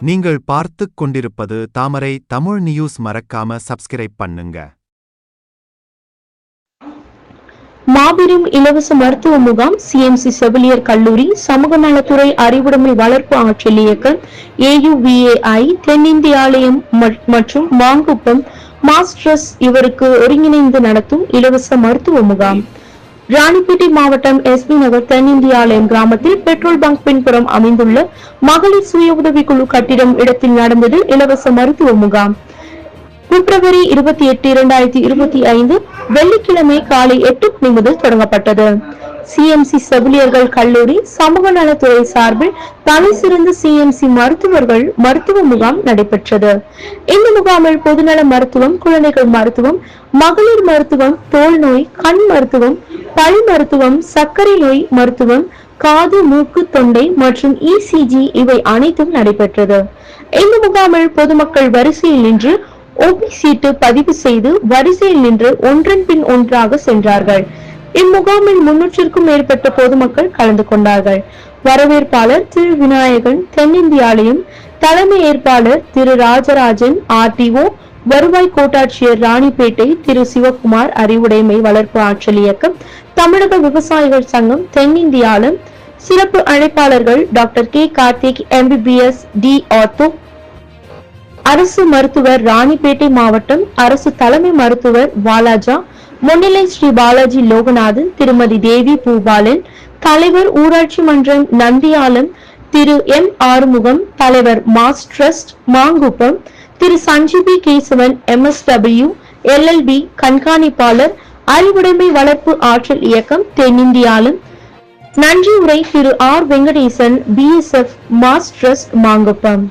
நீங்கள் பார்த்துக் கொண்டிருப்பது தாமரை தமிழ் நியூஸ். மறக்காம சப்ஸ்கிரைப் பண்ணுங்க. மாபெரும் இலவச மருத்துவ முகாம் சிஎம்சி செவிலியர் கல்லூரி சமூக நலத்துறை அறிவுடைமை வளர்ப்பு ஆற்றல் இயக்கம் AUVAI தென்னிந்திய ஆலயம் மற்றும் மாங்குப்பம் மாஸ்டர்ஸ் இவருக்கு ஒருங்கிணைந்து நடத்தும் இலவச மருத்துவ முகாம் ராணிப்பேட்டை மாவட்டம் SB நகர் தென்னிந்திய ஆலயம் கிராமத்தில் பெட்ரோல் பங்க் பின்புறம் அமைந்துள்ள மகளிர் சுய உதவிக்குழு கட்டிடம் இடத்தில் நடந்தது இலவச மருத்துவ முகாம். பிப்ரவரி 28, 2025 வெள்ளிக்கிழமை காலை 8 மணி முதல் தொடங்கப்பட்டது. சிஎம்சி செவிலியர்கள் கல்லூரி சமூக நலத்துறை சார்பில் தலை சிறந்த சிஎம்சி மருத்துவர்கள் மருத்துவ முகாம் நடைபெற்றது. இந்த முகாமில் பொதுநல மருத்துவம், குழந்தைகள் மருத்துவம், மகளிர் மருத்துவம், தோல் நோய், கண் மருத்துவம், பல் மருத்துவம், சர்க்கரை நோய் மருத்துவம், காது, மூக்கு, தொண்டை மற்றும் ECG இவை அனைத்தும் நடைபெற்றது. இந்த முகாமில் பொதுமக்கள் வரிசையில் நின்று OP சீட்டு பதிவு செய்து வரிசையில் நின்று ஒன்றன் பின் ஒன்றாக சென்றார்கள். இம்முகாமில் 300க்கும் மேற்பட்ட பொதுமக்கள் கலந்து கொண்டார்கள். வரவேற்பாளர் திரு விநாயகன் தென்னிந்திய ஆலயம், தலைமை ஏற்பாளர் திரு ராஜராஜன் RTO, வருவாய் கோட்டாட்சியர் ராணிப்பேட்டை திரு சிவகுமார் அறிவுடைமை வளர்ப்பு ஆற்றல் இயக்கம், தமிழக விவசாயிகள் சங்கம் தென்னிந்திய ஆலம், சிறப்பு அழைப்பாளர்கள் doctor K Karthik MBBS D ortho, அரசு மருத்துவர் ராணிப்பேட்டை மாவட்டம் அரசு தலைமை மருத்துவர் வாலாஜா, முன்னிலை ஸ்ரீ பாலாஜி லோகநாதன், திருமதி தேவி பூபாலன், தலைவர் ஊராட்சி மன்றம் நந்தியாலம் திரு M ஆறுமுகம், தலைவர் மாஸ் ட்ரஸ்ட் மாங்குப்பம் திரு சஞ்சீவி கேசவன் MSW LLB, கண்காணிப்பாளர் அறிவுடைமை வளர்ப்பு ஆற்றல் இயக்கம் தென்னிந்தியாலும். நன்றி உரை Thiru R Venkatesan BSF mass trust Manguppam.